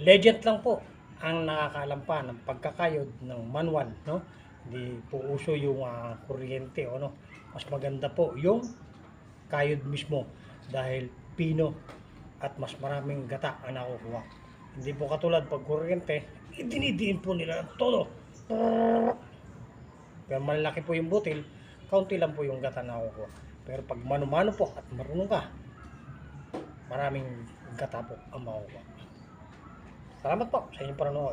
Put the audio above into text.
Legend lang po ang nakakaalam pa ng pagkakayod ng manual, no? Hindi po uso yung kuryente, o no? Mas maganda po yung kayod mismo dahil pino at mas maraming gata ang nakukuha. Hindi po katulad pag kuryente, idinidiin po nila ang todo. Pero malaki po yung butil, kaunti lang po yung gata na nakukuha. Pero pag mano-mano po at marunong ka, maraming gata po ang makukuha. Salamat po sa inyong panonood.